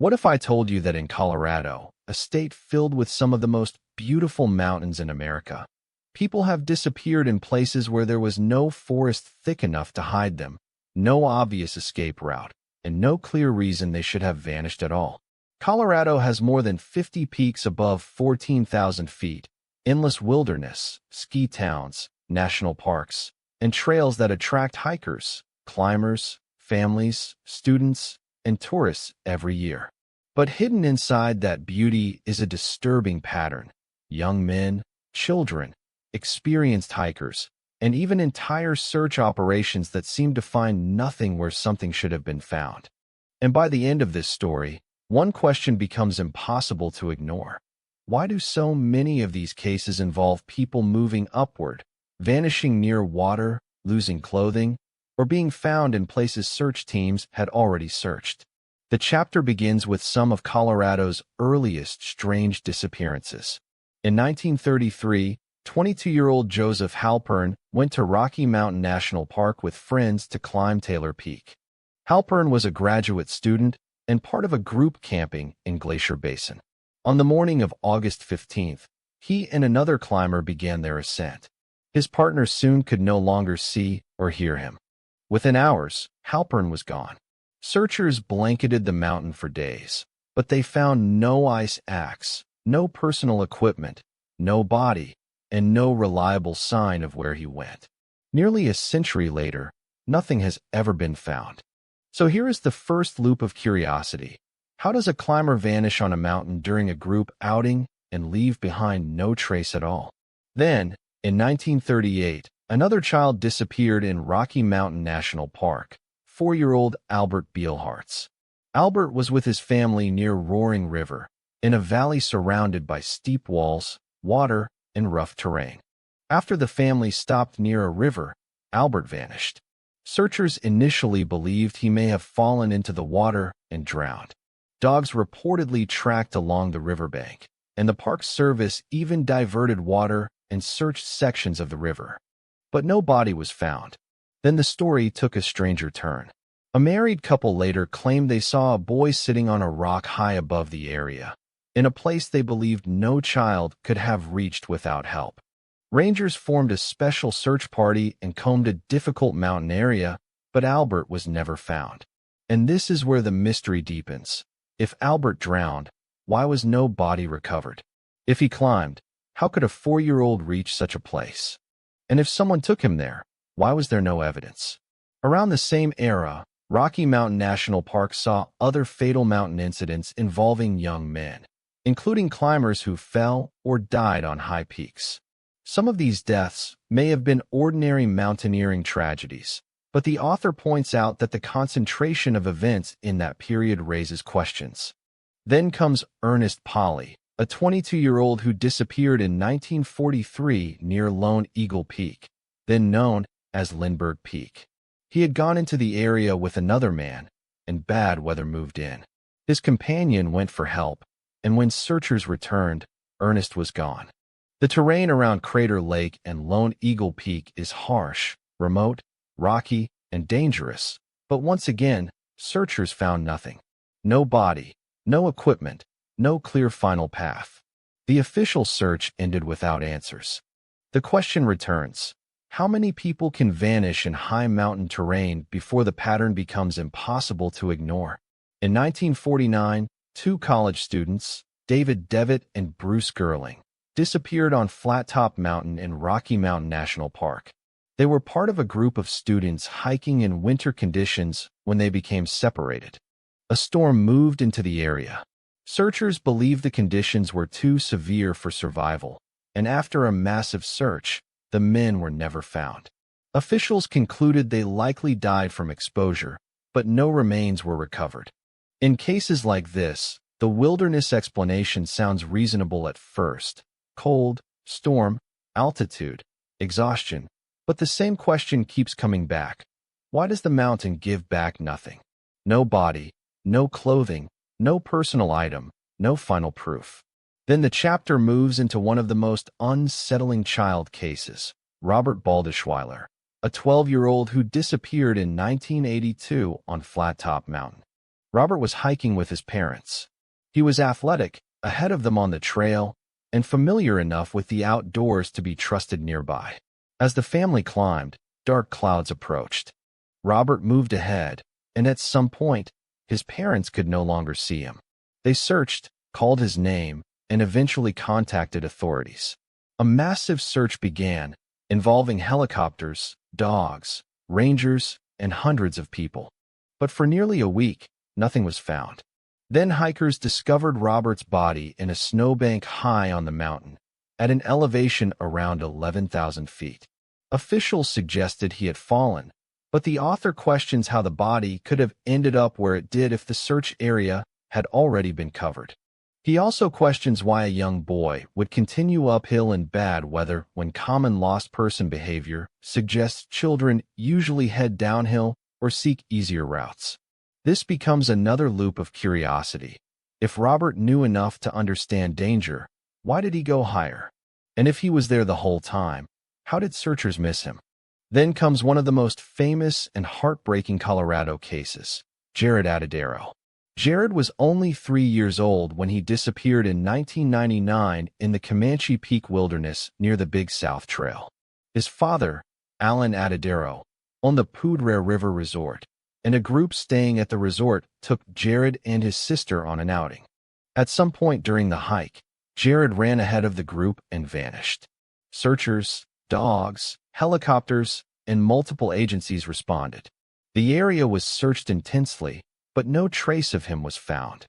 What if I told you that in Colorado, a state filled with some of the most beautiful mountains in America, people have disappeared in places where there was no forest thick enough to hide them, no obvious escape route, and no clear reason they should have vanished at all? Colorado has more than 50 peaks above 14,000 feet, endless wilderness, ski towns, national parks, and trails that attract hikers, climbers, families, students, and tourists every year. But hidden inside that beauty is a disturbing pattern. Young men, children, experienced hikers, and even entire search operations that seem to find nothing where something should have been found. And by the end of this story, one question becomes impossible to ignore. Why do so many of these cases involve people moving upward, vanishing near water, losing clothing, or being found in places search teams had already searched? The chapter begins with some of Colorado's earliest strange disappearances. In 1933, 22-year-old Joseph Halpern went to Rocky Mountain National Park with friends to climb Taylor Peak. Halpern was a graduate student and part of a group camping in Glacier Basin. On the morning of August 15th, he and another climber began their ascent. His partner soon could no longer see or hear him. Within hours, Halpern was gone. Searchers blanketed the mountain for days, but they found no ice axe, no personal equipment, no body, and no reliable sign of where he went. Nearly a century later, nothing has ever been found. So here is the first loop of curiosity. How does a climber vanish on a mountain during a group outing and leave behind no trace at all? Then, in 1938, another child disappeared in Rocky Mountain National Park, 4-year-old Albert Beilhartz. Albert was with his family near Roaring River, in a valley surrounded by steep walls, water, and rough terrain. After the family stopped near a river, Albert vanished. Searchers initially believed he may have fallen into the water and drowned. Dogs reportedly tracked along the riverbank, and the Park Service even diverted water and searched sections of the river. But no body was found. Then the story took a stranger turn. A married couple later claimed they saw a boy sitting on a rock high above the area, in a place they believed no child could have reached without help. Rangers formed a special search party and combed a difficult mountain area, but Albert was never found. And this is where the mystery deepens. If Albert drowned, why was no body recovered? If he climbed, how could a 4-year-old reach such a place? And if someone took him there, why was there no evidence? Around the same era, Rocky Mountain National Park saw other fatal mountain incidents involving young men, including climbers who fell or died on high peaks. Some of these deaths may have been ordinary mountaineering tragedies, but the author points out that the concentration of events in that period raises questions. Then comes Ernest Polly, a 22-year-old who disappeared in 1943 near Lone Eagle Peak, then known as Lindbergh Peak. He had gone into the area with another man, and bad weather moved in. His companion went for help, and when searchers returned, Ernest was gone. The terrain around Crater Lake and Lone Eagle Peak is harsh, remote, rocky, and dangerous, but once again, searchers found nothing. No body, no equipment, no clear final path. The official search ended without answers. The question returns: how many people can vanish in high mountain terrain before the pattern becomes impossible to ignore? In 1949, 2 college students, David Devitt and Bruce Gerling, disappeared on Flat Top Mountain in Rocky Mountain National Park. They were part of a group of students hiking in winter conditions when they became separated. A storm moved into the area. Searchers believed the conditions were too severe for survival, and after a massive search, the men were never found. Officials concluded they likely died from exposure, but no remains were recovered. In cases like this, the wilderness explanation sounds reasonable at first: cold, storm, altitude, exhaustion. But the same question keeps coming back. Why does the mountain give back nothing? No body, no clothing, no personal item, no final proof. Then the chapter moves into one of the most unsettling child cases: Robert Baldischweiler, a 12-year-old who disappeared in 1982 on Flat Top Mountain. Robert was hiking with his parents. He was athletic, ahead of them on the trail, and familiar enough with the outdoors to be trusted nearby. As the family climbed, dark clouds approached. Robert moved ahead, and at some point, his parents could no longer see him. They searched, called his name, and eventually contacted authorities. A massive search began, involving helicopters, dogs, rangers, and hundreds of people. But for nearly a week, nothing was found. Then hikers discovered Robert's body in a snowbank high on the mountain, at an elevation around 11,000 feet. Officials suggested he had fallen, but the author questions how the body could have ended up where it did if the search area had already been covered. He also questions why a young boy would continue uphill in bad weather when common lost person behavior suggests children usually head downhill or seek easier routes. This becomes another loop of curiosity. If Robert knew enough to understand danger, why did he go higher? And if he was there the whole time, how did searchers miss him? Then comes one of the most famous and heartbreaking Colorado cases, Jaryd Atadero. Jaryd was only 3 years old when he disappeared in 1999 in the Comanche Peak Wilderness near the Big South Trail. His father, Alan Atadero, owned the Poudre River Resort, and a group staying at the resort took Jaryd and his sister on an outing. At some point during the hike, Jaryd ran ahead of the group and vanished. Searchers, dogs, helicopters, and multiple agencies responded. The area was searched intensely, but no trace of him was found.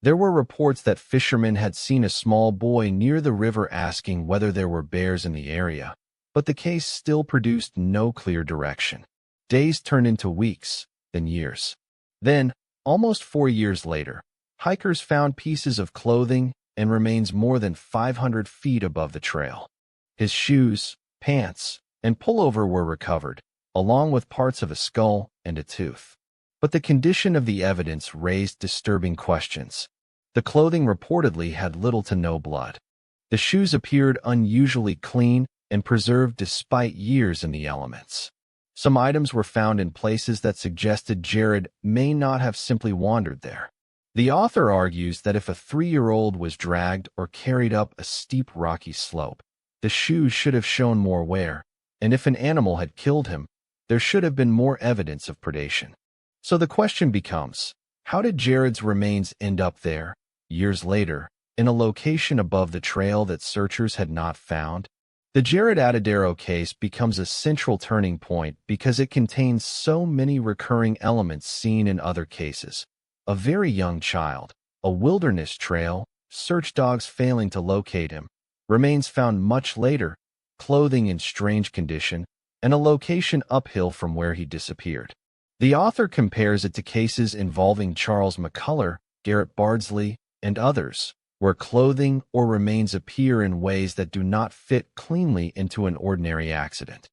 There were reports that fishermen had seen a small boy near the river asking whether there were bears in the area, but the case still produced no clear direction. Days turned into weeks, then years. Then, almost 4 years later, hikers found pieces of clothing and remains more than 500 feet above the trail. His shoes, pants, and pullover were recovered, along with parts of a skull and a tooth. But the condition of the evidence raised disturbing questions. The clothing reportedly had little to no blood. The shoes appeared unusually clean and preserved despite years in the elements. Some items were found in places that suggested Jaryd may not have simply wandered there. The author argues that if a 3-year-old was dragged or carried up a steep rocky slope, the shoes should have shown more wear, and if an animal had killed him, there should have been more evidence of predation. So the question becomes, how did Jaryd's remains end up there, years later, in a location above the trail that searchers had not found? The Jaryd Atadero case becomes a central turning point because it contains so many recurring elements seen in other cases. A very young child, a wilderness trail, search dogs failing to locate him, remains found much later, clothing in strange condition, and a location uphill from where he disappeared. The author compares it to cases involving Charles McCullough, Garrett Bardsley, and others, where clothing or remains appear in ways that do not fit cleanly into an ordinary accident.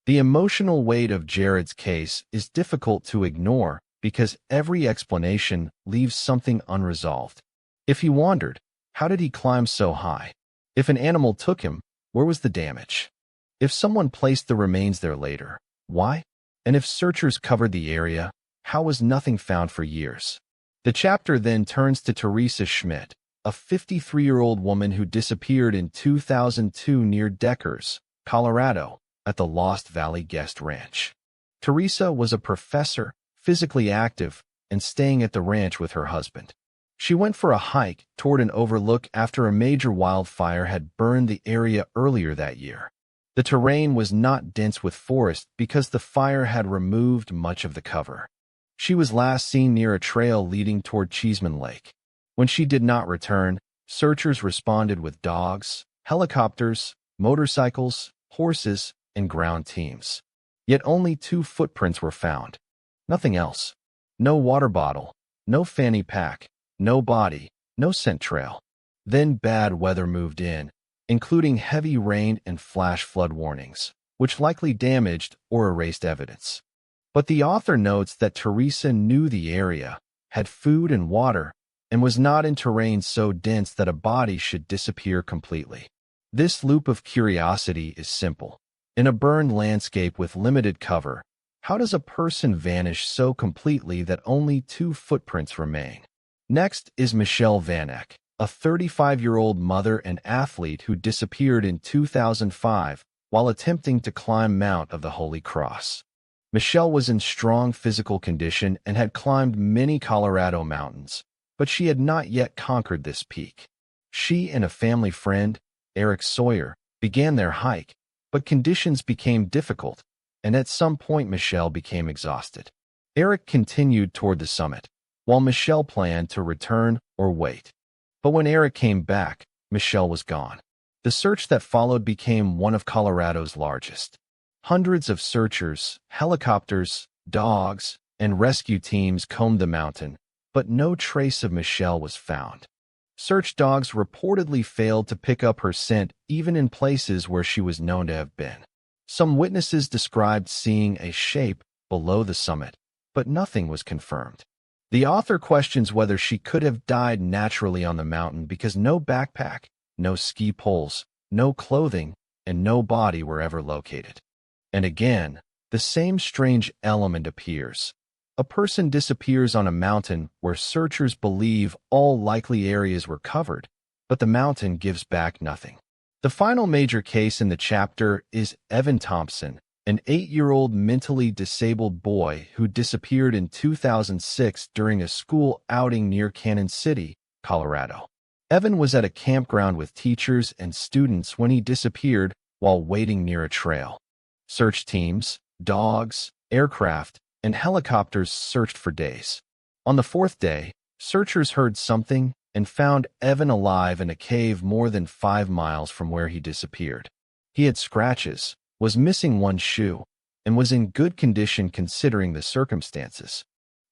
The emotional weight of Jaryd's case is difficult to ignore because every explanation leaves something unresolved. If he wandered, how did he climb so high? If an animal took him, where was the damage? If someone placed the remains there later, why? And if searchers covered the area, how was nothing found for years? The chapter then turns to Teresa Schmidt, a 53-year-old woman who disappeared in 2002 near Deckers, Colorado, at the Lost Valley Guest Ranch. Teresa was a professor, physically active, and staying at the ranch with her husband. She went for a hike toward an overlook after a major wildfire had burned the area earlier that year. The terrain was not dense with forest because the fire had removed much of the cover. She was last seen near a trail leading toward Cheeseman Lake. When she did not return, searchers responded with dogs, helicopters, motorcycles, horses, and ground teams. Yet only 2 footprints were found. Nothing else. No water bottle, no fanny pack, no body, no scent trail. Then bad weather moved in, including heavy rain and flash flood warnings, which likely damaged or erased evidence. But the author notes that Teresa knew the area, had food and water, and was not in terrain so dense that a body should disappear completely. This loop of curiosity is simple. In a burned landscape with limited cover, How does a person vanish so completely that only 2 footprints remain? Next is Michelle Vanek, a 35-year-old mother and athlete who disappeared in 2005 while attempting to climb Mount of the Holy Cross. Michelle was in strong physical condition and had climbed many Colorado mountains, but she had not yet conquered this peak. She and a family friend, Eric Sawyer, began their hike, but conditions became difficult, and at some point Michelle became exhausted. Eric continued toward the summit, while Michelle planned to return or wait. But when Eric came back, Michelle was gone. The search that followed became one of Colorado's largest. Hundreds of searchers, helicopters, dogs, and rescue teams combed the mountain, but no trace of Michelle was found. Search dogs reportedly failed to pick up her scent even in places where she was known to have been. Some witnesses described seeing a shape below the summit, but nothing was confirmed. The author questions whether she could have died naturally on the mountain because no backpack, no ski poles, no clothing, and no body were ever located. And again, the same strange element appears. A person disappears on a mountain where searchers believe all likely areas were covered, but the mountain gives back nothing. The final major case in the chapter is Evan Thompson, an 8-year-old mentally disabled boy who disappeared in 2006 during a school outing near Cannon City, Colorado. Evan was at a campground with teachers and students when he disappeared while waiting near a trail. Search teams, dogs, aircraft, and helicopters searched for days. On the 4th day, searchers heard something and found Evan alive in a cave more than 5 miles from where he disappeared. He had scratches, was missing one shoe, and was in good condition considering the circumstances.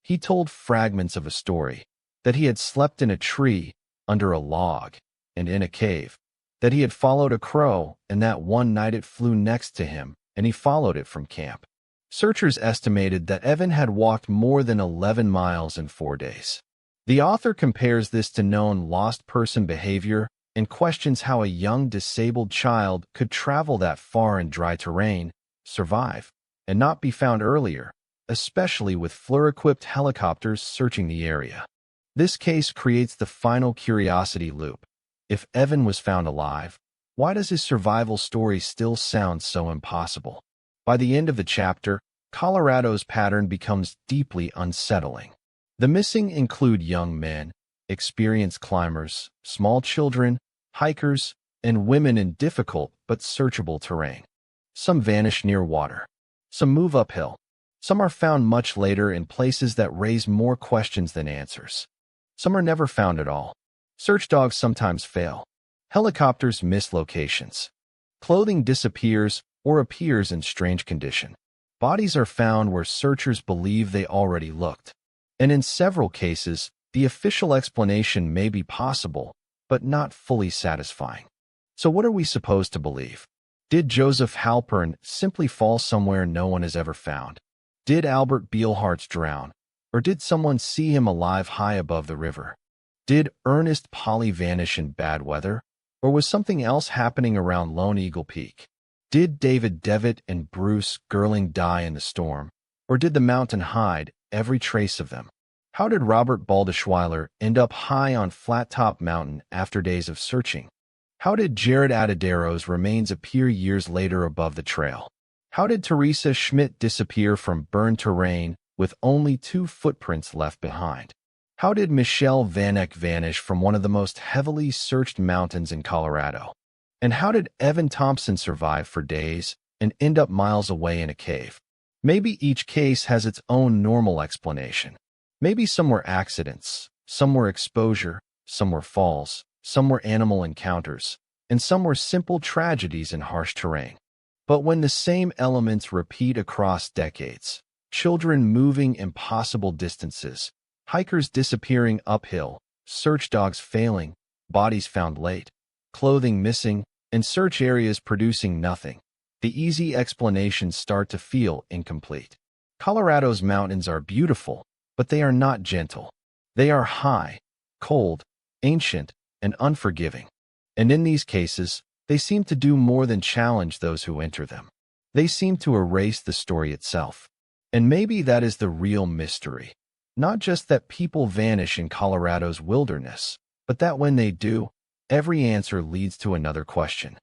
He told fragments of a story, that he had slept in a tree, under a log, and in a cave, that he had followed a crow and that one night it flew next to him and he followed it from camp. Searchers estimated that Evan had walked more than 11 miles in 4 days. The author compares this to known lost person behavior and questions how a young disabled child could travel that far in dry terrain, survive, and not be found earlier, especially with FLIR-equipped helicopters searching the area. This case creates the final curiosity loop. If Evan was found alive, why does his survival story still sound so impossible? By the end of the chapter, Colorado's pattern becomes deeply unsettling. The missing include young men, experienced climbers, small children, hikers, and women in difficult but searchable terrain. Some vanish near water. Some move uphill. Some are found much later in places that raise more questions than answers. Some are never found at all. Search dogs sometimes fail. Helicopters miss locations. Clothing disappears or appears in strange condition. Bodies are found where searchers believe they already looked. And in several cases, the official explanation may be possible, but not fully satisfying. So what are we supposed to believe? Did Joseph Halpern simply fall somewhere no one has ever found? Did Albert Beilhartz drown? Or did someone see him alive high above the river? Did Ernest Polly vanish in bad weather? Or was something else happening around Lone Eagle Peak? Did David Devitt and Bruce Gerling die in the storm? Or did the mountain hide every trace of them? How did Robert Baldeschweiler end up high on Flat Top Mountain after days of searching? How did Jaryd Atadero's remains appear years later above the trail? How did Teresa Schmidt disappear from burned terrain with only 2 footprints left behind? How did Michelle Vanek vanish from one of the most heavily searched mountains in Colorado? And how did Evan Thompson survive for days and end up miles away in a cave? Maybe each case has its own normal explanation. Maybe some were accidents, some were exposure, some were falls, some were animal encounters, and some were simple tragedies in harsh terrain. But when the same elements repeat across decades, children moving impossible distances, hikers disappearing uphill, search dogs failing, bodies found late, clothing missing, and search areas producing nothing, the easy explanations start to feel incomplete. Colorado's mountains are beautiful, but they are not gentle. They are high, cold, ancient, and unforgiving. And in these cases, they seem to do more than challenge those who enter them. They seem to erase the story itself. And maybe that is the real mystery. Not just that people vanish in Colorado's wilderness, but that when they do, every answer leads to another question.